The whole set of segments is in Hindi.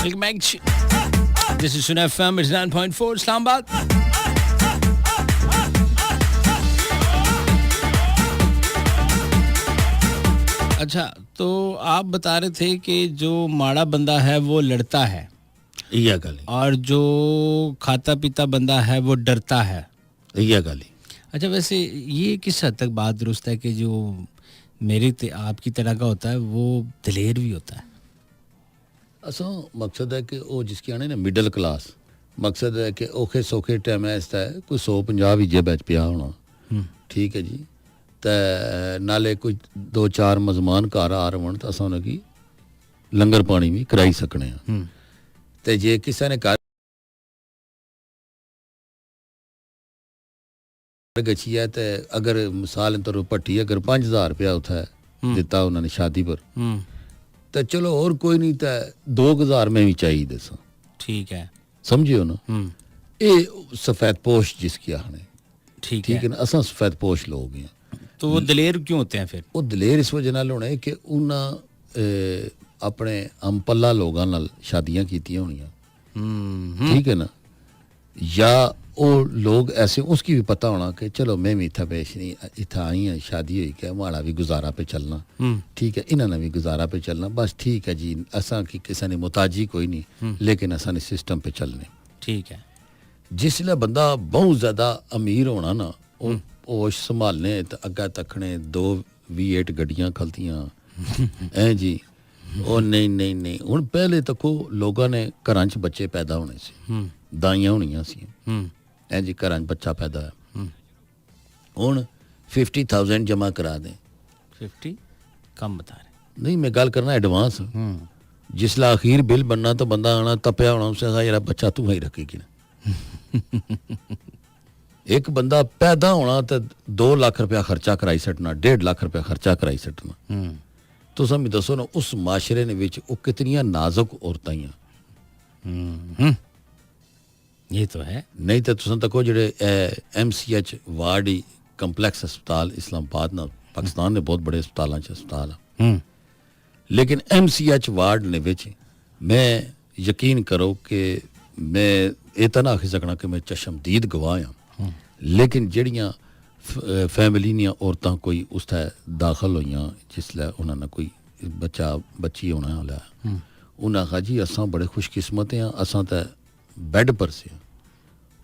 Welcome back. This is Sunnah FM. It's 9.4 Islamabad. अच्छा, तो आप बता रहे थे कि जो माड़ा बंदा है वो लड़ता है, इया गल, और जो खाता पीता बंदा है वो डरता है, इया गल। अच्छा, वैसे ये किस हद तक बात दुरुस्त है कि जो मेरे आपकी तरह का होता है वो दलेर भी होता है? असा मकसद है कि वो जिसकी आने ना मिडल क्लास, मकसद है कि औखे सौखे टाइम ऐसा है कोई 150 भी जेब पिया होना, ठीक है जी, तो नाले कोई 2-4 मजमान घर आ रहे तो असा उन्हें लंगर पानी भी कराई सकने, तो जे किसी ने घर गची है तो अगर मिसाल तौर पर भट्टी अगर 5000 रुपया उठा दिता उन्होंने शादी पर, तो चलो और कोई नहीं तो 2000 में भी चाहिए दसा, ठीक है, समझियो ना। ये सफेद पोश जिसकी आने, ठीक है ना, असा सफेद पोश लोग हैं। तो वो दलेर क्यों होते हैं फिर? वो दलेर इस वजह नाल होने कि उन्हें अपने अमपल्ला लोगों नाल शादियां कीतियां होनियां, ठीक है ना, या वो लोग ऐसे उसकी भी पता होना कि चलो मैं भी इतना पेश नहीं, इतना आई है, शादी हुई क्या, हमारा भी गुजारा पे चलना, ठीक है, इन्होंने भी गुजारा पे चलना, बस ठीक है जी, असा की किसी ने मुताजी कोई नहीं, लेकिन असा ने सिस्टम पे चलने, ठीक है। जिसले बंदा बहुत ज़्यादा अमीर होना ना, वो होश संभालने तो अग्गा तकने 2 V8 गड्डियां खलतियां हैं जी, ਉਹ नहीं ਹੁਣ ਪਹਿਲੇ ਤੱਕੋ ਲੋਕਾਂ ਨੇ ਘਰਾਂ 'ਚ ਬੱਚੇ ਪੈਦਾ ਹੋਣੇ ਸੀ, ਦਾਈਆਂ ਹੋਣੀਆਂ ਸੀ, ਐ ਜੀ ਘਰਾਂ 'ਚ ਬੱਚਾ ਪੈਦਾ ਹੋਇਆ, ਹੁਣ 50,000 ਜਮਾ ਕਰਾ ਦੇ। 50 कम बता रहे नहीं, मैं गल करना एडवांस, जिसला आखिर बिल बनना तो बंदा आना तपया होना, उससे कहा यार बच्चा तू ही रखेगी ना। एक बंदा पैदा होना तो 2 लाख रुपया खर्चा कराई सटना, 1.5 लाख रुपया खर्चा कराई सटना, तो समझ दसो ना उस माशरे ने विच वो कितनियां नाजुक औरतां हैं। ये तो है। नहीं तो तुम तको जेडे MCH वार्ड कंपलैक्स अस्पताल इस्लामाबाद ना, पाकिस्तान ने बहुत बड़े अस्पतालों च अस्पताल है, लेकिन MCH वार्ड ने विच मैं यकीन करो कि मैं ये तो ना आखी सकना कि मैं चशमदीद गवाह हाँ, लेकिन जड़ियाँ फैमिली ने औरतां कोई उस दाखिल हुई जिसलै उन्होंने कोई बच्चा बच्ची होने वाला, उन्हें कहा जी असा बड़े खुशकिस्मत हैं, असा तो बैड पर से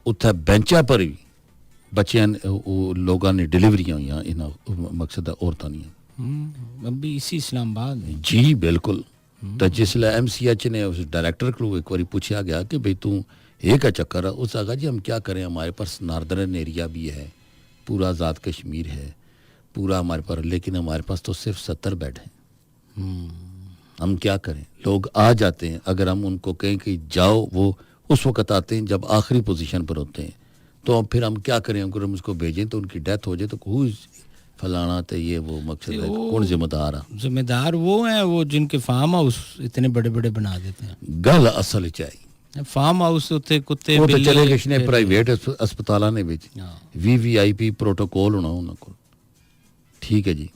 उत्थे बेंचा पर भी बच्चियां लोगों ने डिलीवरियां हुई, इन्होंने मकसद है औरतां अभी इसी इस्लामाबाद में जी बिल्कुल। तो जिसलै MCH ने उस डायरेक्टर को एक बार पूछा गया कि भाई तू ये क्या चक्कर है, उसने कहा जी हम क्या करें, हमारे पास नॉर्दर्न एरिया भी है, पूरा आज़ाद कश्मीर है, पूरा हमारे पास, लेकिन हमारे पास तो सिर्फ 70 बेड हैं, हम क्या करें। लोग आ जाते हैं, अगर हम उनको कहें कि जाओ, वो उस वक्त आते हैं जब आखिरी पोजीशन पर होते हैं, तो फिर हम क्या करें, अगर हम उसको भेजें तो उनकी डेथ हो जाए तो कोई फलाना तो ये वो मकसद है, कौन जिम्मेदार है? जिम्मेदार वो हैं वो जिनके फार्म हाउस इतने बड़े बड़े बना देते हैं। गल असल चाहिए फार्म हाउस उत्ते कुत्ते वो तो चले किसने प्राइवेट अस्पताल ने विच VVIP प्रोटोकॉल होना उनको, ठीक है जी।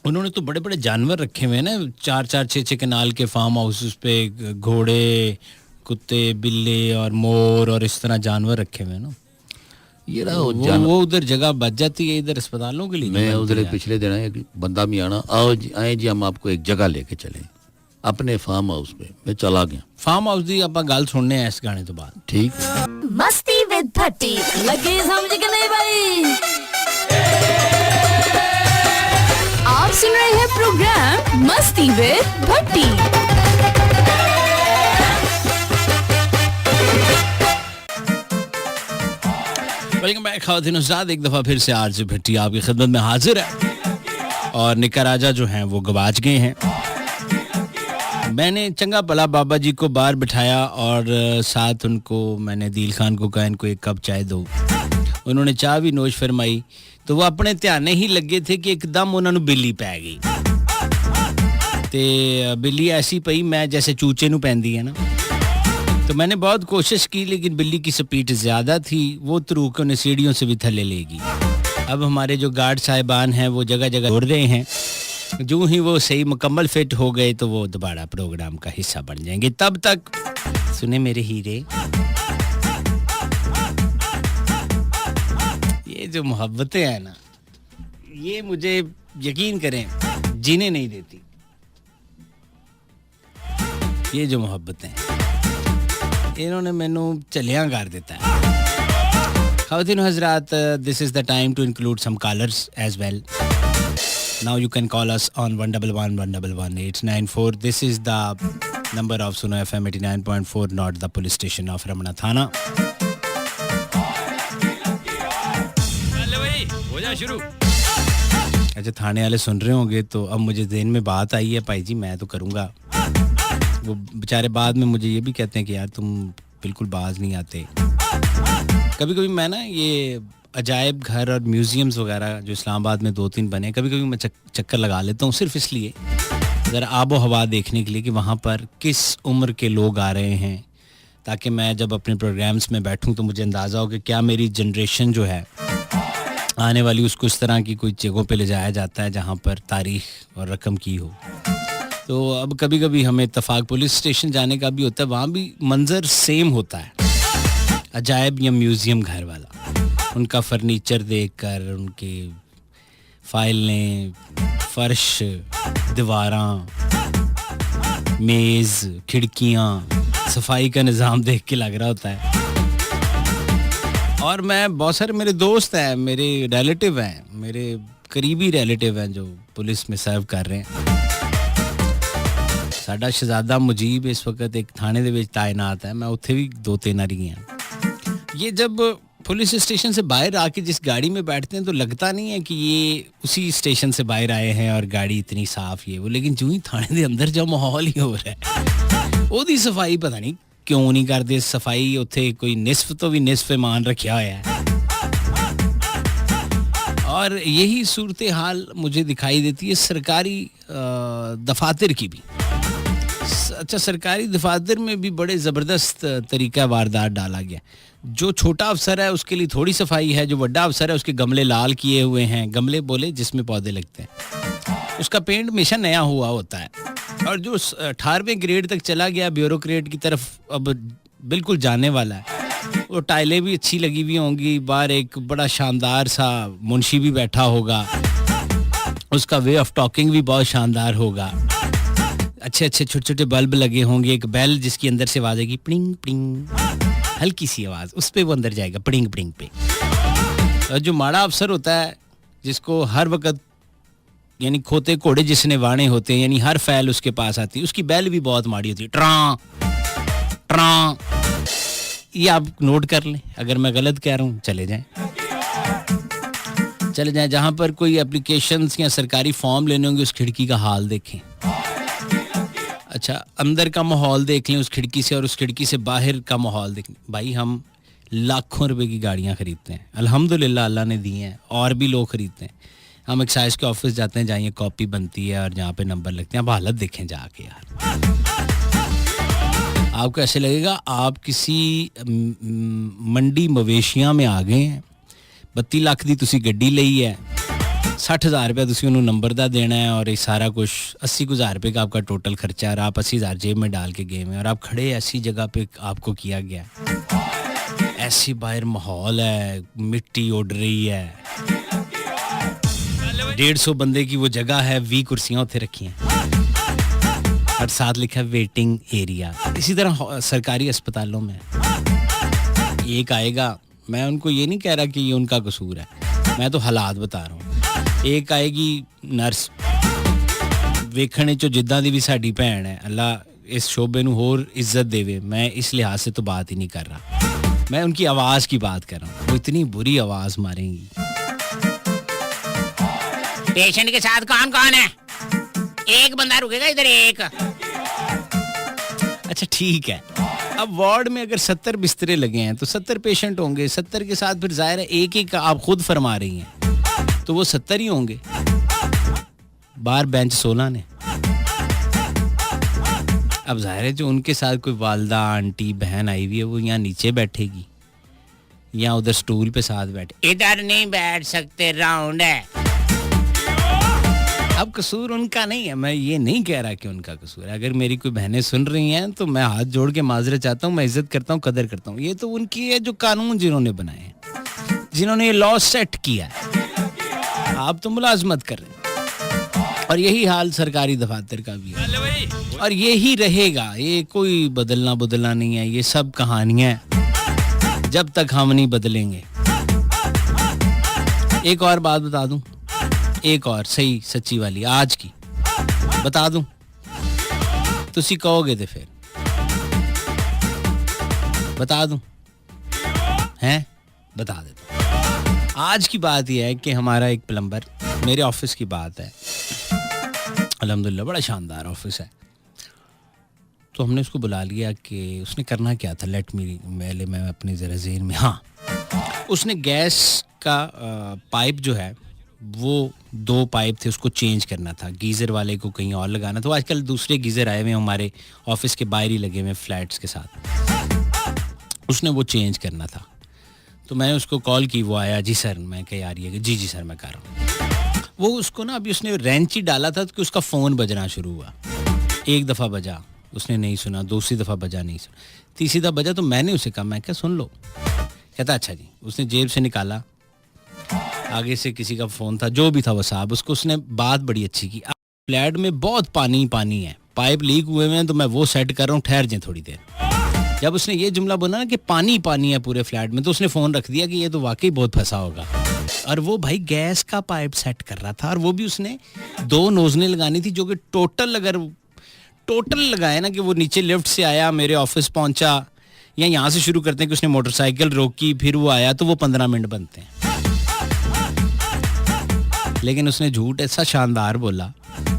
उन्होंने तो बड़े बड़े जानवर रखे हुए हैं ना, 4-4 6-6 कनाल के फार्म हाउस, उस पे घोड़े, कुत्ते, बिल्ले और मोर और इस तरह जानवर रखे हुए हैं ना। ये वो उधर जगह बच जाती है इधर अस्पतालों के लिए। मैं उधर पिछले दिन एक बंदा भी आना, आओ जी आए जी हम आपको एक जगह लेके चले अपने फार्म हाउस पे, मैं चला गया फार्म हाउस दी आप गल सुनने हैं इस गाने तो बाद, ठीक। मस्ती विद भट्टी लगे समझ के नहीं भाई, आप सुन रहे हैं प्रोग्राम मस्ती विद भट्टी। वेलकम बैक ख़वातीन उस्ताद, एक दफ़ा फिर से आरजे भट्टी आपकी खिदमत में हाजिर है। और निक्का राजा जो हैं वो गवाच गए हैं। मैंने चंगा भला बाबा जी को बाहर बिठाया और साथ उनको मैंने दिल खान को कहा इनको एक कप चाय दो, उन्होंने चाय भी नोश फरमाई, तो वो अपने ध्याने ही लगे थे कि एकदम उन्होंने बिल्ली पै गई, ते बिल्ली ऐसी पई मैं जैसे चूचे नू पैंदी है ना, तो मैंने बहुत कोशिश की लेकिन बिल्ली की स्पीड ज़्यादा थी, वो तरू के उन्हें सीढ़ियों से भी थल्ले लेगी। अब हमारे जो गार्ड साहिबान हैं वो जगह जगह दौड़ रहे हैं जो ही वो सही मुकम्मल फिट हो गए तो वो दोबारा प्रोग्राम का हिस्सा बन जाएंगे। तब तक सुने मेरे हीरे, ये जो मोहब्बतें हैं ना, ये मुझे यकीन करें जीने नहीं देती। ये जो मोहब्बतें इन्होंने मैनू चलिया कर देता है। खातिन हजरात, this is the time to include some callers as well. Now you can call us on 111111894. This is the number of Suno FM 89.4, not the police station of Ramana Thana. हो जा शुरू। अच्छा, थाने वाले सुन रहे होंगे तो अब मुझे ज़हन में बात आई है, भाई जी मैं तो करूँगा। वो बेचारे बाद में मुझे ये भी कहते हैं कि यार तुम बिल्कुल बाज नहीं आते। कभी कभी मैं ना ये अजायब घर और म्यूज़ियम्स वगैरह जो इस्लामाबाद में 2-3 बने, कभी कभी मैं चक्कर लगा लेता हूँ, सिर्फ इसलिए ज़रा आबो हवा देखने के लिए कि वहाँ पर किस उम्र के लोग आ रहे हैं, ताकि मैं जब अपने प्रोग्राम्स में बैठूँ तो मुझे अंदाज़ा हो कि क्या मेरी जनरेशन जो है आने वाली, उसको इस तरह की कोई जगहों पे ले जाया जाता है जहाँ पर तारीख़ और रकम की हो। तो अब कभी कभी हमें इत्तफाक पुलिस स्टेशन जाने का भी होता है, वहाँ भी मंज़र सेम होता है, अजायब या म्यूज़ियम घर वाला। उनका फर्नीचर देखकर, उनके फाइलें, फर्श, दीवारां, मेज़, खिड़कियाँ, सफाई का निज़ाम देख के लग रहा होता है। और मैं बहुत सारे मेरे दोस्त हैं, मेरे रिलेटिव हैं, मेरे करीबी रिलेटिव हैं जो पुलिस में सर्व कर रहे हैं। साडा शहजादा मुजीब इस वक्त एक थाने दे विच तायनात है, मैं उत्थे भी 2-3 रही हैं। ये जब पुलिस स्टेशन से बाहर आके जिस गाड़ी में बैठते हैं तो लगता नहीं है कि ये उसी स्टेशन से बाहर आए हैं और गाड़ी इतनी साफ ये वो, लेकिन जो ही थाने के अंदर जो माहौल ही हो रहा है, ओदी सफाई पता नहीं क्यों नहीं करते। सफाई उत्थे कोई निस्फ तो भी निस्फ ईमान रखा हुआ है। और यही सूरत हाल मुझे दिखाई देती है सरकारी दफातर की भी। अच्छा, सरकारी दफातर में भी बड़े ज़बरदस्त तरीका वारदात डाला गया। जो छोटा अफसर है उसके लिए थोड़ी सफाई है, जो बड़ा अफसर है उसके गमले लाल किए हुए हैं, गमले बोले जिसमें पौधे लगते हैं, उसका पेंट हमेशा नया हुआ होता है। और जो 18वें ग्रेड तक चला गया ब्यूरोक्रेट की तरफ, अब बिल्कुल जाने वाला है, वो टाइलें भी अच्छी लगी हुई होंगी, बाहर एक बड़ा शानदार सा मुंशी भी बैठा होगा, उसका वे ऑफ टॉकिंग भी बहुत शानदार होगा, अच्छे अच्छे छोटे छोटे बल्ब लगे होंगे, एक बेल जिसकी अंदर से आवाज़ आएगी प्लिंग प्लिंग, हल्की सी आवाज़, उस पर वो अंदर जाएगा प्लिंग प्लिंग पे। और जो माड़ा अफसर होता है जिसको हर वक्त यानी खोते घोड़े जिसने वाणे होते हैं, यानी हर फैल उसके पास आती है, उसकी बेल भी बहुत माड़ी होती है, ट्रां ट्रां। ये आप नोट कर लें, अगर मैं गलत कह रहा हूँ चले जाएं जहाँ पर कोई एप्लीकेशंस या सरकारी फॉर्म लेने होंगे उस खिड़की का हाल देखें। अच्छा, अंदर का माहौल देख लें उस खिड़की से, और उस खिड़की से बाहर का माहौल देख लें। भाई हम लाखों रुपए की गाड़ियाँ खरीदते हैं, अल्हम्दुलिल्लाह अल्लाह ने दी हैं, और भी लोग खरीदते हैं। हम एक्साइज के ऑफिस जाते हैं जहाँ ये कॉपी बनती है और जहाँ पे नंबर लगते हैं। अब हालत देखें जाके यार, आपको ऐसे लगेगा आप किसी मंडी मवेशियां में आ गए हैं। 32 लाख की तुसी गड्डी ली है, 60,000 रुपया तुसी उन्होंने नंबर दा देना है, और ये सारा कुछ 80,000 रुपये का आपका टोटल खर्चा है, और आप 80,000 जेब में डाल के गए हैं, और आप खड़े ऐसी जगह पे आपको किया गया, ऐसी बाहर माहौल है, मिट्टी उड़ रही है, 150 बंदे की वो जगह है, 20 कुर्सियाँ उत्थे रखी हैं, और साथ लिखा है वेटिंग एरिया। इसी तरह सरकारी अस्पतालों में एक आएगा, मैं उनको ये नहीं कह रहा कि ये उनका कसूर है, मैं तो हालात बता रहा हूँ। एक आएगी नर्स, वेखने चो जिद्दां दी भी साडी भैन है, अल्लाह इस शोबे नूं होर इज्जत देवे, मैं इस लिहाज से तो बात ही नहीं कर रहा, मैं उनकी आवाज़ की बात कर रहा हूँ। वो इतनी बुरी आवाज़ मारेंगी। पेशेंट के साथ कौन कौन है? एक बंदा रुकेगा इधर, एक। अच्छा ठीक है, अब वार्ड में अगर 70 बिस्तरे लगे हैं तो 70 पेशेंट होंगे, 70 के साथ फिर जाहिर है एक एक आप खुद फरमा रही हैं तो वो 70 ही होंगे। बाहर बेंच 16 ने, अब जाहिर है जो उनके साथ कोई वालदा आंटी बहन आई हुई है वो यहाँ नीचे बैठेगी या उधर स्टूल पे साथ बैठे। इधर नहीं बैठ सकते, राउंड है। अब कसूर उनका नहीं है, मैं ये नहीं कह रहा कि उनका कसूर है। अगर मेरी कोई बहनें सुन रही हैं तो मैं हाथ जोड़ के माजरत चाहता हूँ, मैं इज्जत करता हूँ, कदर करता हूँ। ये तो उनकी है जो कानून जिन्होंने बनाए हैं, जिन्होंने ये लॉ सेट किया है। आप तो मुलाजमत कर रहे हैं और यही हाल सरकारी दफातर का भी है और यही रहेगा। ये कोई बदलना नहीं है, ये सब कहानियां हैं जब तक हम नहीं बदलेंगे। एक और बात बता दूं, एक और सही सच्ची वाली आज की बता दूं, तुसी कहोगे तो फिर बता दूं, हैं बता देता। आज की बात यह है कि हमारा एक प्लम्बर, मेरे ऑफिस की बात है, अल्हम्दुलिल्लाह बड़ा शानदार ऑफिस है, तो हमने उसको बुला लिया कि उसने करना क्या था। लेट मी पहले मैं अपनी ज़रा ज़हन में, हाँ, उसने गैस का पाइप जो है वो 2 पाइप थे, उसको चेंज करना था। गीज़र वाले को कहीं और लगाना था। तो आजकल दूसरे गीज़र आए हुए हमारे ऑफिस के बाहर ही लगे हुए फ्लैट्स के साथ, उसने वो चेंज करना था। तो मैंने उसको कॉल की, वो आया, जी सर। मैं कह यार ये जी सर मैं कर रहा हूँ। वो उसको ना अभी उसने रेंच ही डाला था कि उसका फ़ोन बजना शुरू हुआ। एक दफ़ा बजा, उसने नहीं सुना, दूसरी दफ़ा बजा, नहीं सुना, तीसरी दफ़ा बजा तो मैंने उसे कहा, मैं क्या सुन लो। कहता अच्छा जी। उसने जेब से निकाला, आगे से किसी का फ़ोन था, जो भी था वो साहब, उसको उसने बात बड़ी अच्छी की। फ्लैट में बहुत पानी है, पाइप लीक हुए हैं, तो मैं वो सेट कर रहा हूँ, ठहर जाए थोड़ी देर। जब उसने ये जुमला बोला ना कि पानी है पूरे फ्लैट में, तो उसने फ़ोन रख दिया कि ये तो वाकई बहुत फंसा होगा। और वो भाई गैस का पाइप सेट कर रहा था, और वो भी उसने 2 नोजनें लगानी थी, जो कि टोटल लगाए ना कि वो नीचे लिफ्ट से आया, मेरे ऑफिस पहुंचा, या यहाँ से शुरू करते हैं कि उसने मोटरसाइकिल रोकी, फिर वो आया, तो वो 15 मिनट बनते हैं। लेकिन उसने झूठ ऐसा शानदार बोला।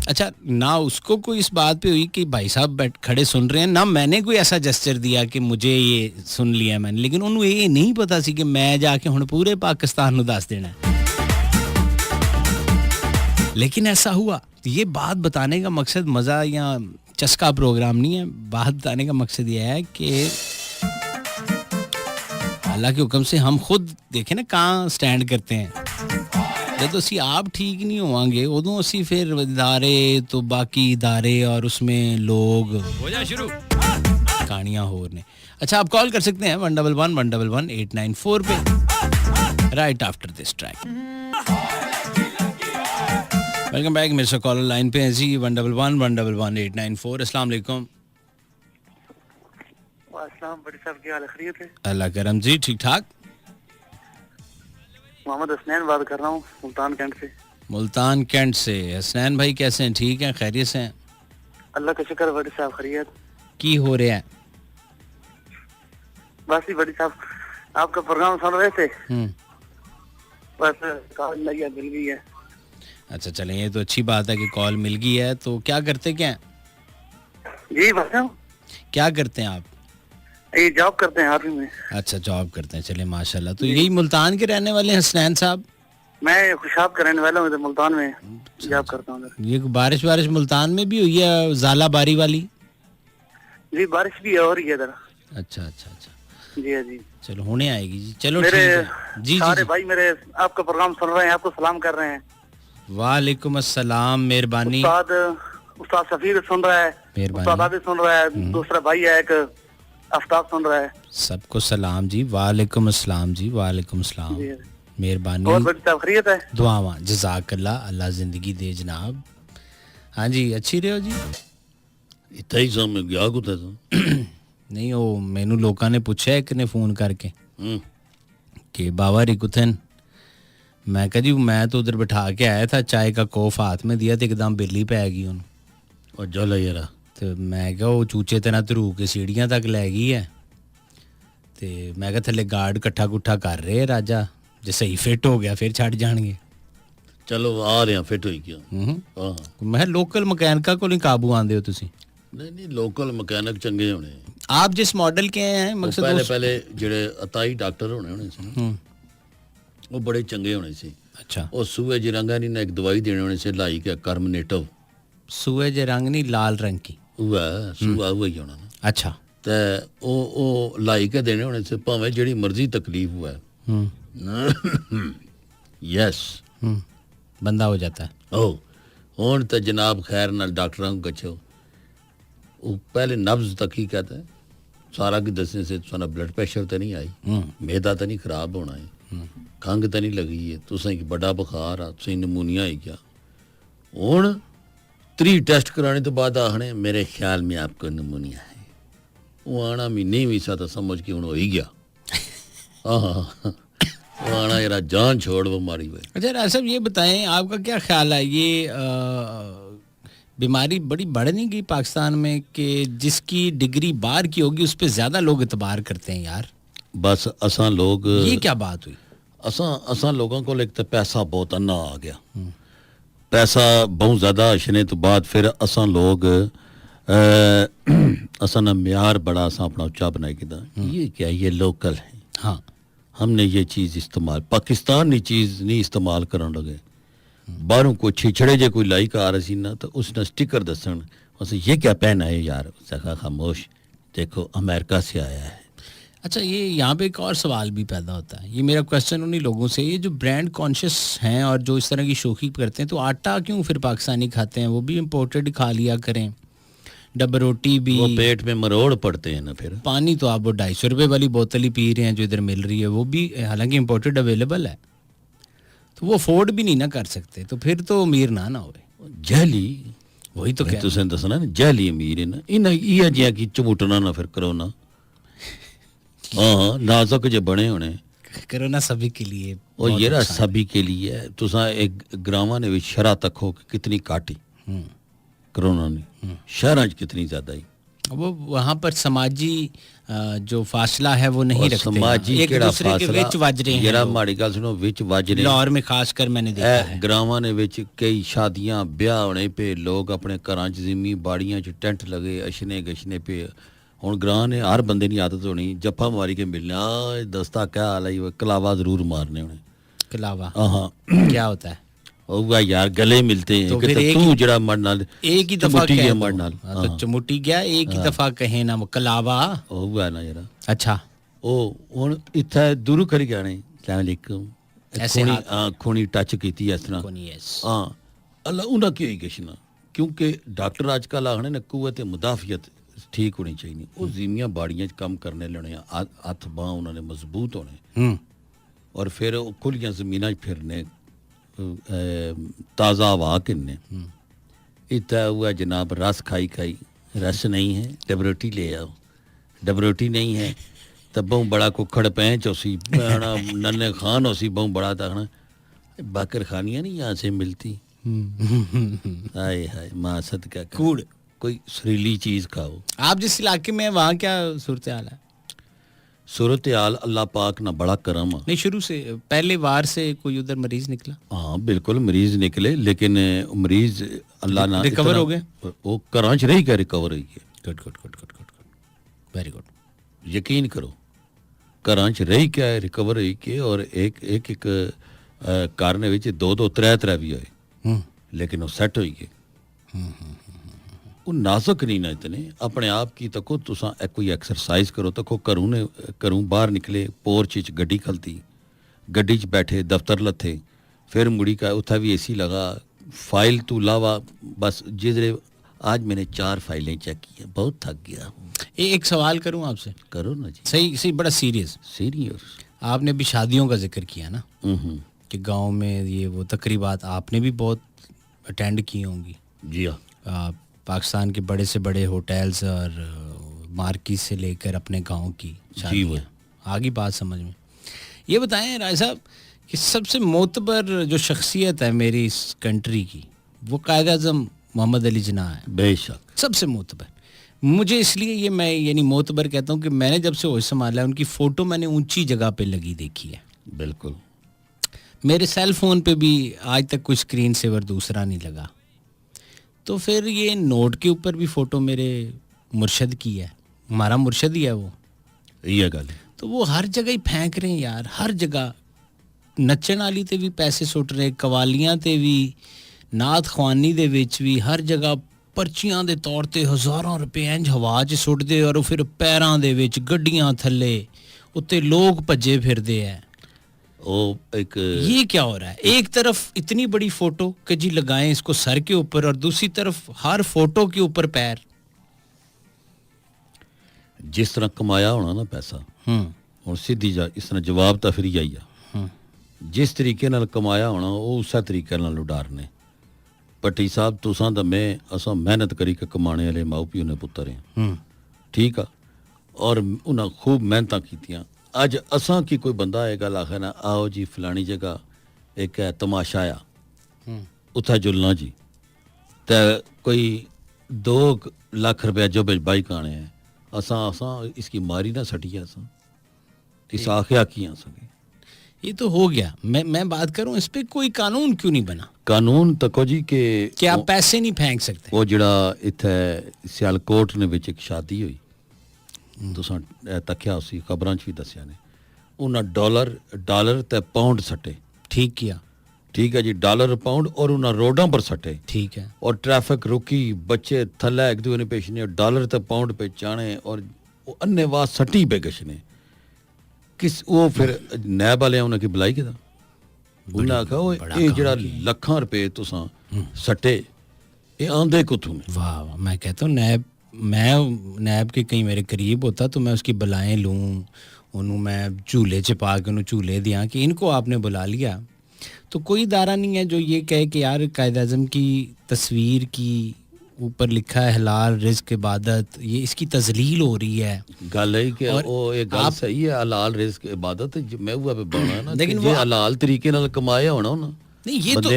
अच्छा, ना उसको कोई इस बात पे हुई कि भाई साहब बैठ खड़े सुन रहे हैं, ना मैंने कोई ऐसा जेस्चर दिया कि मुझे ये सुन लिया मैंने, लेकिन उन्हें ये नहीं पता सी कि मैं जाके हुण पूरे पाकिस्तान नूं दस देना। लेकिन ऐसा हुआ। ये बात बताने का मकसद मज़ा या चस्का प्रोग्राम नहीं है, बात बताने का मकसद ये है कि अल्लाह के हुक्म से हम खुद देखें ना कहाँ स्टैंड करते हैं। जब असी आप ठीक नहीं होवांगे उदों असी फिर इदारे तो बाकी इदारे और उसमें लोग हो जा शुरू कहानियां हो रही। अच्छा, आप कॉल कर सकते हैं 111-111-894 पे right after this track. Welcome back, मेरे से कॉलर लाइन पे हैं जी 111-111-894। अस्सलाम वालेकुम। अस्सलाम, बड़ी साहब की हाल खैरियत है? अल्लाह करम जी, ठीक ठाक। मोहम्मद हसनैन बात कर रहा हूँ मुल्तान कैंट से। मुल्तान कैंट से। हसनैन भाई कैसे हैं? ठीक हैं, खैरियत से हैं? अल्लाह का शुक्र, बड़ी साहब खैरियत। की हो रहा है? बस ही बड़ी साहब आपका प्रोग्राम सुन रहे थे, बस कॉल मिल गई है। अच्छा चलें, ये तो अच्छी बात है कि कॉल मिल गई है। तो क्या करते क्या हैं? जी बस क्या करते हैं आप? ये जॉब करते हैं आर्मी में। अच्छा, जॉब करते हैं, चले माशाल्लाह। तो यही मुल्तान के रहने वाले हसनैन साहब? मैं खुशाब का रहने वाला हूँ, मुल्तान में जॉब करता हूँ। ये बारिश मुल्तान में भी हुई है, ज़ाला बारी वाली? जी बारिश भी हो रही है इधर। अच्छा। जी हाँ जी, चलो होने आएगी जी। चलो मेरे जी सारे भाई मेरे आपका प्रोग्राम सुन रहे हैं, आपको सलाम कर रहे हैं। वालेकुम अस्सलाम, मेहरबानी। उस्ताद सफीर सुन रहा है, उस्ताद आदिल सुन रहा है, दूसरा भाई है एक आफ्ताब सुन रहा है। सबको सलाम जी। वालेकुम अस्सलाम जी। वालेकुम अस्सलाम, मेहरबानी। और बड़ी साहब खैरियत है? दुआवा जज़ाकल्लाह, अल्लाह जिंदगी दे जनाब। हाँ जी, अच्छी रहो जी। इतना ही समय गया कुत्ते तो नहीं, वो मैनू लोगों ने पूछा एक ने फोन करके कि बाबा रिकुथन। मैं कहा जी मैं तो उधर बैठा के आया था, चाय का कोफ हाथ में दिया तो एकदम बिल्ली पै गई उन। और जल यार, तो मैं क्या वो चूचे तना धरू के सीढ़ियां तक लै गई है। तो मैं क्या थले गार्ड कट्ठा कुट्ठा कर रहे राजा, जे सही फिट हो गया फिर छड़ जाएंगे। चलो आ रहे हैं, फिट हो गया। मैं लोकल मकैनिका को नहीं काबू आंदे हो तुसी? नहीं, लोकल मकैनिक चंगे होने। आप जिस मॉडल के हैं मकसद पहले जेड़े अताई डॉक्टर होने से वो बड़े चंगे होने से। अच्छा, और सूए जिरंगानी ने एक दवाई देने होने से लाई के कर्मनेटिव। सूए रंगनी लाल रंग की हुआ सूआ हुआ ही होना ना। अच्छा, ते ओ लाई के देने होने से भावें जेड़ी मर्जी तकलीफ हुआ यस बंदा हो जाता है। ओ हुण तो जनाब खैर नाल डॉक्टरां को कच्छो वो पहले नब्ज तक ही कहता है सारा की दसने से तुहाडा ब्लड प्रेशर तो नहीं आई, मैदा तो नहीं खराब होना है, खंघ तो नहीं लगी है, तुसें कि बड़ा बुखार आ, तुसें नमूनिया ही क्या। हुण 3 टेस्ट कराने तो बाद आखने मेरे ख्याल में आपको नमूनिया है। वो आना महीने भी सा तो समझ के हुण हो ही गया। हाँ वो आना जरा जान छोड़ बीमारी में। अच्छा राज साहब ये बताएं आपका क्या ख्याल है ये बीमारी बड़ी बढ़ नहीं गई पाकिस्तान में कि जिसकी डिग्री बाहर की होगी उस पर ज्यादा लोग इतबार करते हैं यार। बस असा लोग ये क्या बात हुई? असा लोगों को एक तो पैसा बहुत अन्ना आ गया, पैसा बहुत ज़्यादा आशने तो बाद फिर असा लोग असा ना म्यार बड़ा असा अपना उच्चा बनाई किदा ये क्या ये लोकल है। हाँ हमने ये चीज़ इस्तेमाल पाकिस्तान की चीज़ नहीं इस्तेमाल करने लगे। बाहरों को छिछड़े जे कोई लाई का आ रही ना तो उसने स्टिकर दसन उसे ये क्या पहना है यार, उसने कहा खामोश देखो अमेरिका से आया है। अच्छा ये यहाँ पे एक और सवाल भी पैदा होता है, ये मेरा क्वेश्चन उन्हीं लोगों से, ये जो ब्रांड कॉन्शियस हैं और जो इस तरह की शौकी करते हैं तो आटा क्यों फिर पाकिस्तानी खाते हैं? वो भी इम्पोर्टेड खा लिया करें, डब रोटी भी। वो पेट में मरोड़ पड़ते हैं ना। फिर पानी तो आप वो 250 रुपये वाली बोतल ही पी रहे हैं जो इधर मिल रही है, वो भी हालांकि इम्पोर्टेड अवेलेबल है, तो वो अफोर्ड भी नहीं ना कर सकते, तो फिर तो अमीर ना हो। जहली वही तो क्या तुसें दसना ना जहली अमीर है ना इन इया जिया की चमुटना ना फिर करो ना। हाँ नाजुक जे बने होने करो ना सभी के लिए और ये रहा सभी के लिए है। तुसा एक ग्रामा ने भी शरा तक हो कितनी काटी कोरोना ने, शहर कितनी ज्यादा ही वो वहाँ पर समाजी जो फासला है वो नहीं रखते, समाजी एक दूसरे के विच वज रहे हैं। जरा माड़ी गल सुनो विच वज रहे लाहौर में खासकर मैंने देखा है ग्रामां ने विच कई शादियां ब्याह होने पे लोग अपने घरां च जिमी बाड़ियां च टेंट लगे अशने गशने पे। हुण ग्रां ने हर बंदे नी आदत होनी जप्पा मारी के मिलना दस्ता क्या हाल है, कलावा जरूर मारने होने। कलावा हाँ क्या होता है? होगा यार गले मिलते हैं तो कि फिर तू जड़ा मर नाल एक ही दफा चमुटी कहे गया तो, मर नाल तो चमुटी गया एक ही दफा कहे ना वो कलावा होगा ना जरा। अच्छा ओ हुण इत्थे दूर करी जाने अस्सलाम वालेकुम ऐसे खूनी टच कीती इस तरह कोनी यस हाँ अल्लाह उन्हें क्यों किशना क्योंकि डॉक्टर आजकल आखने ने कुव्वत मुदाफियत ठीक होनी चाहिए। वो जिमियां बाड़ियां च कम करने लेने हथ बांह उन्होंने मजबूत होने और फिर खुलियां जमीनां फिरने ताज़ा हवा किन्ने। इतना हुआ जनाब रस खाई खाई रस नहीं है डबरोटी ले आओ, डबरोटी नहीं है तब बहु बड़ा कुखड़ पैंच उसी नन्हे खान उसी बहु बड़ा तखना बाकर खानियाँ नहीं यहाँ से मिलती। हाय हाय माँ सदका कूड़ कोई सरीली चीज़ खाओ। आप जिस इलाके में वहाँ क्या सूरत हाल है? सूरत हाल अल्लाह पाक ना बड़ा करम है। नहीं शुरू से पहले वार से कोई उधर मरीज निकला? हाँ बिल्कुल मरीज निकले लेकिन मरीज अल्लाह ना रिकवर हो गए, वो कराच रही क्या रिकवर हुई है। Good good good good good good very good. यकीन करो कराच रही क्या है रिकवर हुई के और एक कारण विच 2 3 भी होए लेकिन वो सेट हो गए। वो नाजुक नहीं ना इतने अपने आप की तको तुसा कोई एक्सरसाइज करो तको घरों बाहर निकले पोर्च च गड्डी खलती गड्डी च बैठे दफ्तर लथे फिर मुड़ी का उत्था भी एसी लगा फाइल तो लावा बस जिधरे आज मैंने 4 फाइलें चेक की बहुत थक गया हूँ। एक सवाल करूं आपसे? करो ना जी। सही सही बड़ा सीरियस आपने भी शादियों का जिक्र किया ना कि गांव में ये वो तकरीबात आपने भी बहुत अटेंड की होंगी। जी हाँ पाकिस्तान के बड़े से बड़े होटल्स और मार्की से लेकर अपने गांव की शादियाँ आगे बात समझ में। ये बताएं राय साहब कि सबसे मोतबर जो शख्सियत है मेरी इस कंट्री की वो कायद-ए-आज़म मोहम्मद अली जिन्ना है। बेशक सबसे मोतबर मुझे इसलिए ये मैं यानी मोतबर कहता हूँ कि मैंने जब से होश संभाला उनकी फ़ोटो मैंने ऊंची जगह पे लगी देखी है। बिल्कुल मेरे सेल फ़ोन पे भी आज तक कोई स्क्रीन सेवर दूसरा नहीं लगा। तो फिर ये नोट के ऊपर भी फ़ोटो मेरे मुर्शद की है, हमारा मुर्शद ही है वो। ये गल तो वो हर जगह ही फेंक रहे हैं यार, हर जगह नच्चण वाली ते भी पैसे सुट रहे, कवालियां ते भी नात ख्वानी दे विच भी हर जगह पर्चियां दे तौर ते हज़ारों रुपए इंज हवा च सुटदे और फिर पैरां दे विच गड्डियां थल्ले उत्ते लोग भज्जे फिरदे है। वो एक ये क्या हो रहा है? एक तरफ इतनी बड़ी फोटो कि जी लगाएं इसको सर के ऊपर, और दूसरी तरफ हर फोटो के ऊपर पैर। जिस तरह कमाया होना ना पैसा, और सीधी जा इस तरह जवाब तो फिर यही आ, जिस तरीके नाल कमाया होना वो उस तरीके नाल उडारने। भट्टी साहब तुसां दा मैं असां मेहनत करी के कमाने वाले माऊ पिओ ने पुत्तर हैं, ठीक आ, और उन्हें खूब मेहनत कीतियां। अज असां की कोई बंदा ये गल आखे ना, आओ जी फलानी जगह एक है तमाशा आ, उत्थे जुलना जी, तो कोई 2 लाख रुपया जो बाइक आने हैं, असां इसकी मारी ना सटी असां इस आखिया की आ सके। ये तो हो गया। मैं बात करूं इस पे कोई कानून क्यों नहीं बना? कानून तको जी कि आप पैसे नहीं फेंक सकते। वो जिहड़ा इत्थे सियालकोट ने विच एक शादी हुई, तुसां तक्या उसी खबरां च भी दस्या ने, उन्हें डॉलर ते पाउंड सट्टे। ठीक किया, ठीक है जी, डॉलर पाउंड, और उन्हें रोडों पर सट्टे, ठीक है, और ट्रैफिक रुकी, बच्चे थल्ले एक दूसरे ने पेशने, डॉलर ते पाउंड पे चाणे, और अन्नेवाह सट्टी पे गशने किस। वो फिर नैब वाले उन्हें की बुलाई के उन्हें आखा ये जरा लखां रुपए तुसां सट्टे ये आंदे कुत्थों ने? वाह वाह, मैं कहता हूँ नैब के कहीं मेरे करीब होता तो मैं उसकी बलाएं लूँ, उन्होंने मैं झूले च पा के उन्होंने झूले दिया कि इनको आपने बुला लिया। तो कोई इदारा नहीं है जो ये कहे कि यार कायद-ए-आज़म की तस्वीर की ऊपर लिखा है हलाल रिज़्क इबादत, ये इसकी तजलील हो रही है। गल है कि वो एक गल सही है, हलाल रिज़्क इबादत मैं हुआ पे बना ना, लेकिन वो हलाल तरीके नाल कमाया होना ना, नहीं ये तो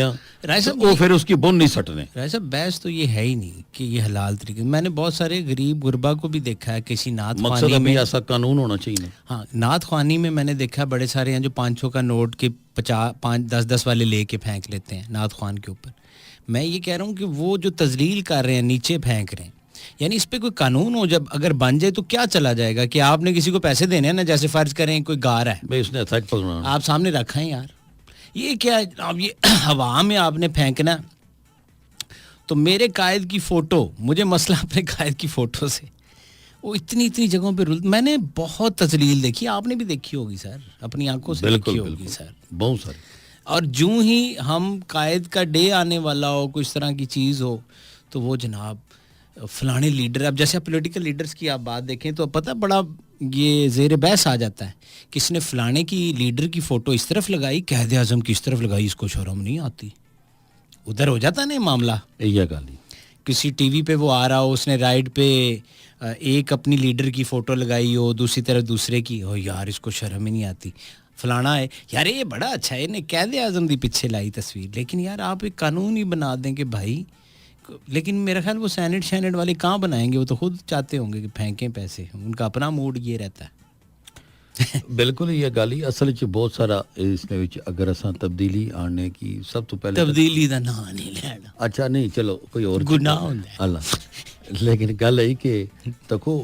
राय साहब वो फिर उसकी बुन नहीं सटने। राय साहब बहस तो ये है ही नहीं कि ये हलाल तरीके। मैंने बहुत सारे गरीब गुरबा को भी देखा है किसी नात ख्वानी में, ऐसा कानून होना चाहिए। हाँ, नात ख्वानी में मैंने देखा है बड़े सारे हैं जो 500 का नोट के 50-5-10 वाले लेके फेंक लेते हैं नात ख्वान के ऊपर। मैं ये कह रहा हूँ कि वो जो तजलील कर रहे हैं नीचे फेंक रहे हैं, यानी इस पे कोई कानून हो, जब अगर बन जाए तो क्या चला जाएगा कि आपने किसी को पैसे देने हैं ना, जैसे फर्ज करें कोई गार है भाई उसने आप सामने रखा है यार, ये क्या अब ये हवा में आपने फेंकना। तो मेरे कायद की फ़ोटो, मुझे मसला अपने कायद की फ़ोटो से, वो इतनी जगहों पे मैंने बहुत तजलील देखी, आपने भी देखी होगी सर, अपनी आंखों से देखी होगी सर, बहुत सारी। और जूं ही हम कायद का डे आने वाला हो, कुछ तरह की चीज़ हो, तो वो जनाब फलाने लीडर, अब जैसे पॉलिटिकल लीडर्स की आप बात देखें तो पता बड़ा ये ज़ेर बहस आ जाता है, किसने फलाने की लीडर की फ़ोटो इस तरफ लगाई, कायद आज़म की इस तरफ लगाई, इसको शर्म नहीं आती। उधर हो जाता ना मामला। यही गाली किसी टीवी पे वो आ रहा हो, उसने राइड पे एक अपनी लीडर की फ़ोटो लगाई हो, दूसरी तरफ दूसरे की हो, यार इसको शर्म ही नहीं आती। फलाना है यार ये बड़ा अच्छा है, इन्हें कायद आज़म दी पीछे लाई तस्वीर। लेकिन यार आप एक कानून ही बना दें कि भाई, लेकिन मेरा ख्याल वो सैनेट वाले कहाँ बनाएंगे, वो तो खुद चाहते होंगे कि फेंकें पैसे, उनका अपना मूड ये रहता है। बिल्कुल ये गाली असल च बहुत सारा इसने विच अगर असां तब्दीली आने की सब तो पहले तब्दीली दा नाम नहीं लेना। अच्छा नहीं चलो कोई और गुनाह होंदा है अल्लाह, लेकिन गल है कि तको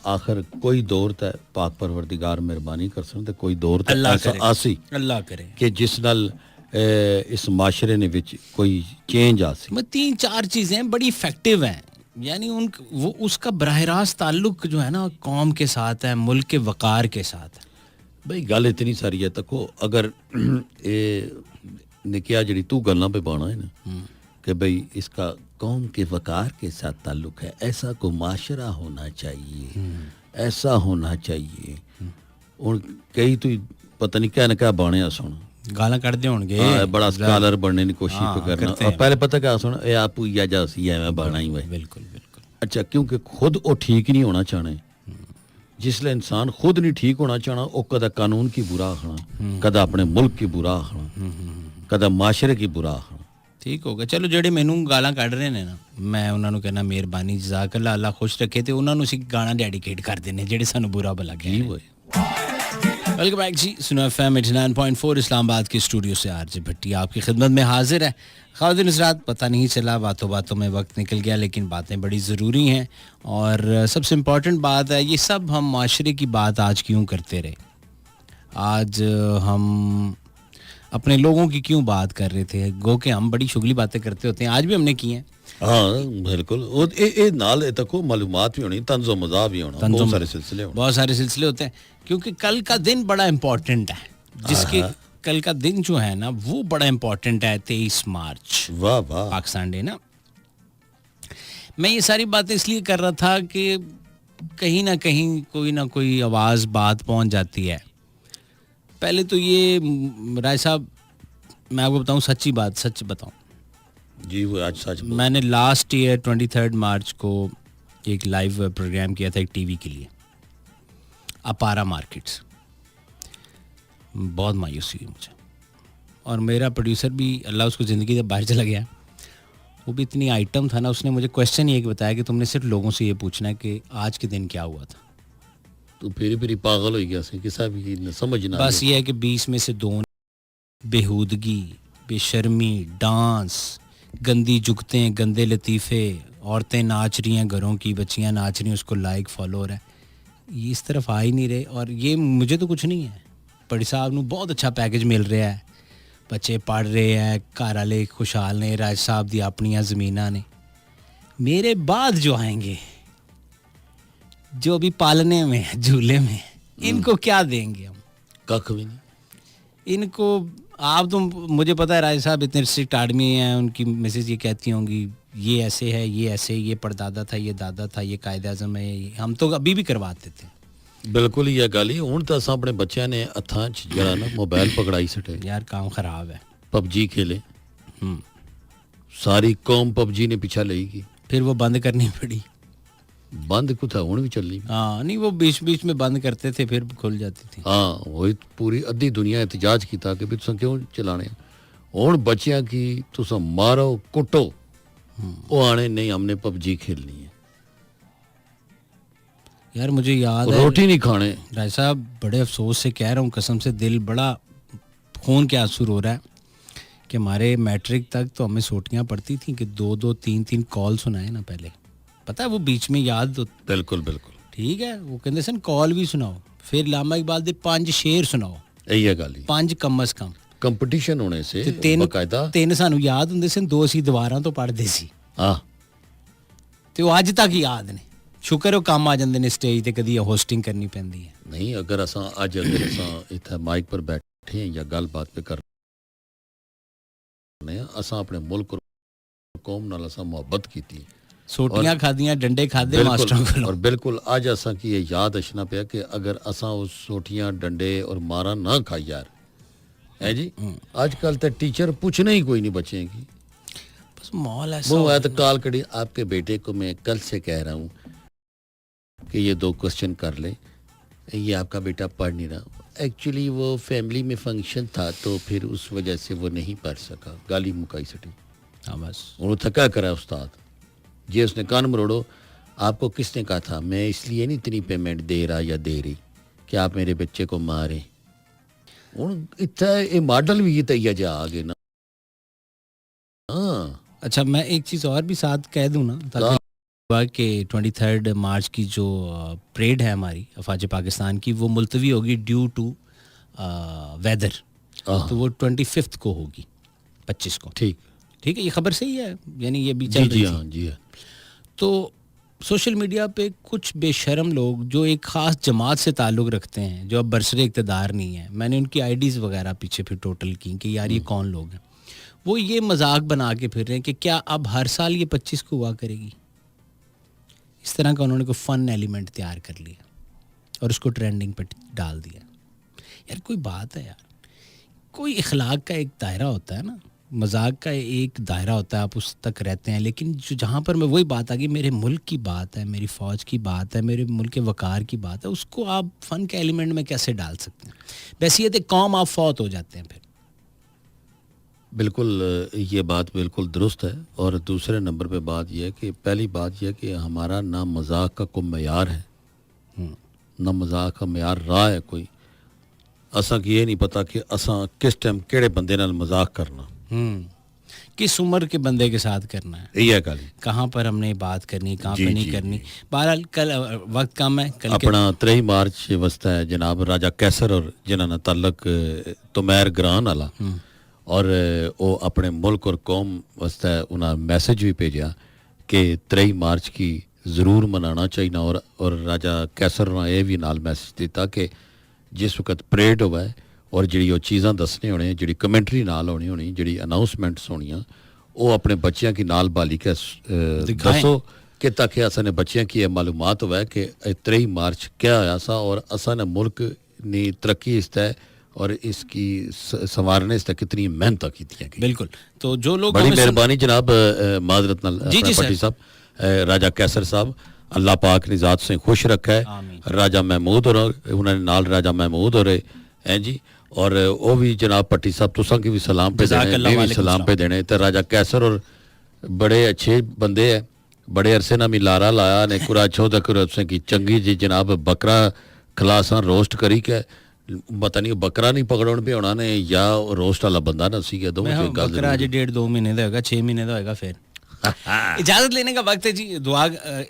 आखिर कोई दौर ते पाक परवरदिगार मेहरबानी कर सन ते कोई दौर ते ऐसा आसी अल्लाह करे कि जिस नाल इस माशरे ने विच कोई चेंज आसी। 3-4 चीज़ें बड़ी इफेक्टिव हैं, यानी वो उसका बराह रास्त ताल्लुक जो है ना कौम के साथ है, मुल्क के वक़ार के साथ है। भाई गल इतनी सारी है तको अगर ये निकिया जड़ी तू गल्लां पे पाना है ना कि भाई इसका कौम के वक़ार के साथ ताल्लुक है, ऐसा को माशरा होना चाहिए, ऐसा होना चाहिए। और कई तो पता नहीं क्या न क्या बाने सुन गाला कढ़दे होंगे, बड़ा स्कॉलर बनने की कोशिश पे करना, और पहले पता क्या सुन ये आप या जा सी है मैं बाना ही भाई। बिल्कुल बिल्कुल। अच्छा क्योंकि खुद वो ठीक नहीं होना चाहने, जिसले इंसान खुद नहीं ठीक होना चाहना वो कदा कानून की बुरा आखना, कदा अपने मुल्क की बुरा आखना, कदा माशरे की बुरा आखना। ठीक होगा। चलो जेडे मैनू गाला कढ़ रहे ने ना, मैं उन्होंने कहना मेहरबानी जज़ाकल्लाह, अल्लाह खुश रखे, तो उन्होंने उसी गाना डेडिकेट कर देने जेडे सानू बुरा भला कहे। वेलकम बैक जी, सुनो एफएम 89.4 इस्लामाबाद के स्टूडियो से आरजे भट्टी आपकी खिदमत में हाजिर है। ख़वातीन हज़रात, पता नहीं चला, बातों बातों में वक्त निकल गया, लेकिन बातें बड़ी ज़रूरी हैं। और सबसे इम्पॉर्टेंट बात है, ये सब हम माशरे की बात आज क्यों करते रहे, आज हम अपने लोगों की क्यों बात कर रहे थे? गो के हम बड़ी शुगली बातें करते होते हैं, आज भी हमने की हैं। हाँ बिल्कुल, वो ए नाल तको मालूमात भी होनी, तंज़ो मज़ा भी होना, बहुत सारे सिलसिले होते हैं, क्योंकि कल का दिन बड़ा इम्पोर्टेंट है, जिसके कल का दिन जो है ना वो बड़ा इंपॉर्टेंट है, 23 मार्च वाह वाह, पाकिस्तान डे ना। मैं ये सारी बातें इसलिए कर रहा था कि कहीं ना कोई आवाज़ बात पहुंच जाती है। पहले तो ये राय साहब, मैं आपको बताऊं सच्ची बात, सच बताऊं जी वो आज सच मैंने लास्ट ईयर 23 मार्च को एक लाइव प्रोग्राम किया था एक टीवी के लिए, अपारा मार्केट्स। बहुत मायूसी हुई मुझे, और मेरा प्रोड्यूसर भी, अल्लाह उसको ज़िंदगी से बाहर चला गया, वो भी इतनी आइटम था ना, उसने मुझे क्वेश्चन ये बताया कि तुमने सिर्फ लोगों से ये पूछना है कि आज के दिन क्या हुआ था। तो फिर पागल हो गया से किसा भी समझना। बस ये है कि 20 में से 2 बेहूदगी, बेशर्मी, डांस, गंदी जुगतें, गंदे लतीफ़े, औरतें नाच रही हैं, घरों की बच्चियां नाच रही हैं, उसको लाइक फॉलो हो रहा है, ये इस तरफ आ ही नहीं रहे। और ये मुझे तो कुछ नहीं है, पड़ी साहब नू बहुत अच्छा पैकेज मिल रहा है, बच्चे पढ़ रहे हैं, घर वाले खुशहाल ने, राज साहब दी अपनियां ज़मीनां ने। मेरे बाद जो आएंगे, जो अभी पालने में है, झूले में, इनको क्या देंगे हम? कख भी नहीं इनको आप तो, मुझे पता है राज साहब इतने स्ट्रिक्ट आदमी हैं, उनकी मिसेज ये कहती होंगी ये ऐसे है, ये ऐसे, ये परदादा था, ये दादा था, ये कायदे आज़म है, हम तो अभी भी करवाते थे। बिल्कुल ही गल ही हुण तो असां अपने बच्चों ने हत्थां च जरा ना मोबाइल पकड़ाई सटे यार काम खराब है। पबजी खेले, सारी कौम पबजी ने पीछा लेगी, फिर वो बंद करनी पड़ी। बंद कुछ हुण भी चल रही। हाँ नहीं, वो बीच बीच में बंद करते थे, फिर खुल जाती थी। हाँ वही पूरी अद्धी दुनिया एहतजाज किया कि भी तुसां क्यों चलाने, हुण बच्चियां की तुसां मारो कुटो, वो आने नहीं हमने पबजी खेलनी है। यार मुझे याद है, रोटी नहीं खाने। राय साहब बड़े अफसोस से कह रहा हूँ, कसम से दिल बड़ा खून के आंसू रो रहा है कि हमारे मैट्रिक तक तो हमें सोटियाँ पड़ती थी कि 2-2, 3-3 कॉल सुनाए ना पहले, पता है वो बीच में याद तो, बिल्कुल बिल्कुल ठीक है, वो कहते सन कॉल भी सुनाओ, फिर लामा इकबाल दे 5 शेर सुनाओ, यही है गल, 5 कम अज कम कंपटीशन होने से बकायदा 3 सानू याद हुंदे सन, 2 ਅਸੀਂ ਦੀਵਾਰਾਂ ਤੋਂ ਪੜਦੇ ਸੀ। हाँ ਤੇ ਉਹ ਅੱਜ ਤੱਕ ਯਾਦ ਨੇ, शुक्र है काम आ जाते हैं स्टेज ते, कदी होस्टिंग करनी पैंदी है। नहीं अगर असां अज अगर असां इत्थे माइक पर बैठे हैं या गलबात पे कर रहे हैं, असां अपने मुल्क और कौम नाल असां मोहब्बत कीती, सोटियां खादियां, डंडे खादे मास्टरों कोलों, और बिल्कुल अज असां की ये याद अचना पिया कि अगर असां उस सोटियां डंडे और मारा ना खाई यार है जी, आजकल तो टीचर पूछने ही कोई नहीं बच्चे की, बस माहौल ऐसा वो है तो काल कड़ी आपके बेटे को मैं कल से कह रहा हूँ कि ये 2 क्वेश्चन कर ले, ये आपका बेटा पढ़ नहीं रहा, एक्चुअली वो फैमिली में फंक्शन था तो फिर उस वजह से वो नहीं पढ़ सका, गाली मुकाई सटी। हाँ बस उन्होंने थका करा उस्ताद जी, उसने कान मरोड़ो, आपको किसने कहा था मैं इसलिए नहीं इतनी पेमेंट दे रहा या दे रही कि आप मेरे बच्चे को मारें। इतना ये मॉडल भी तैयार जा आगे ना। हाँ अच्छा, मैं एक चीज़ और भी साथ कह दूँ ना, ताकि कि 23 मार्च की जो परेड है हमारी अफवाज पाकिस्तान की, वो मुलतवी होगी ड्यू टू वेदर, तो वो 25 को होगी, 25 को। ठीक ठीक है, ये खबर सही है, यानी ये भी चल रही थी। जी हाँ। तो सोशल मीडिया पे कुछ बेशरम लोग जो एक ख़ास जमात से ताल्लुक़ रखते हैं, जो अब बरसरे इक़्तिदार नहीं है, मैंने उनकी आईडीज़ वगैरह पीछे फिर टोटल की कि यार ये कौन लोग हैं, वो ये मजाक बना के फिर रहे हैं कि क्या अब हर साल ये 25 को हुआ करेगी। इस तरह का उन्होंने कोई फ़न एलिमेंट तैयार कर लिया और उसको ट्रेंडिंग पे डाल दिया। यार कोई बात है यार, कोई इखलाक का एक दायरा होता है ना, मजाक का एक दायरा होता है, आप उस तक रहते हैं, लेकिन जो जहाँ पर मैं वही बात आ गई, मेरे मुल्क की बात है, मेरी फ़ौज की बात है, मेरे मुल्क के वक़ार की बात है, उसको आप फ़न के एलिमेंट में कैसे डाल सकते हैं? बहसीत कौम आप फौत हो जाते हैं फिर। बिल्कुल ये बात बिल्कुल दुरुस्त है। और दूसरे नंबर पे बात यह है कि पहली बात यह है कि हमारा ना मजाक का कोई मयार है, ना मजाक का मयार रहा है कोई। असा की ये नहीं पता कि असा किस टाइम केड़े बंदे नाल मजाक करना, किस उम्र के बंदे के साथ करना है, यही है गल, कहाँ पर हमने बात करनी, कहाँ पे नहीं करनी। बहरहाल कल वक्त कम है, कल अपना 23 मार्च वस्ता है जनाब राजा कैसर और जिन्होंने ताल्लुक तुमैर ग्रान वाला, और वो अपने मुल्क और कौम वास्ते उन्हें मैसेज भी भेजा कि 23 मार्च की ज़रूर मनाना चाहिए। और राजा कैसर ने यह भी नाल मैसेज दिता कि जिस वक्त परेड हुआ है और ਜਿਹੜੀ ਉਹ ਚੀਜ਼ਾਂ ਦੱਸਣੇ ਹੋਣੇ ਜਿਹੜੀ ਕਮੈਂਟਰੀ ਨਾਲ ਹੋਣੀ ਹੋਣੀ ਜਿਹੜੀ ਅਨਾਉਂਸਮੈਂਟਸ ਹੋਣੀਆਂ ਉਹ ਆਪਣੇ ਬੱਚਿਆਂ ਕੀ ਨਾਲ ਬਾਲੀ ਕੇ ਦੱਸੋ कि ताकि असां बच्चों की ये मालूमात हुआ कि 23 मार्च क्या आया सा और असां मुल्क ने तरक्की इस है और इसकी संवारने इस कितनी मेहनत की थी। बिल्कुल, तो जो लोग बड़ी मेहरबानी जनाब माजरत पट्टी साहब, राजा कैसर साहब अल्लाह पाक ने ज़ात से खुश रखा है। राजा महमूद और उन्होंने नाल राजा महमूद और हैं जी और वो भी जनाब पट्टी साहब तुसा की भी सलाम पे देने, मैं भी सलाम पे देने। तो राजा कैसर और बड़े अच्छे बंदे है, बड़े अरसे ना मिलारा लाया ने कुराछों तक की चंगी जी जनाब बकरा खलासा रोस्ट करी के पता नहीं बकरा नहीं पकड़न पे होना ने या रोस्ट वाला बंदा ना सी दो बकरा अज 1.5-2 महीने का होगा, 6 महीने का होगा। फिर इजाजत लेने का वक्त है जी।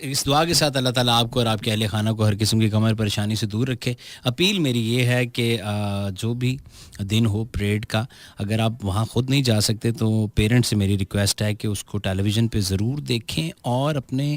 इस दुआ के साथ अल्लाह ताला आपको और आपके अहले खाना को हर किस्म की कमर परेशानी से दूर रखे। अपील मेरी ये है कि जो भी दिन हो परेड का, अगर आप वहाँ ख़ुद नहीं जा सकते तो पेरेंट्स से मेरी रिक्वेस्ट है कि उसको टेलीविज़न पे ज़रूर देखें और अपने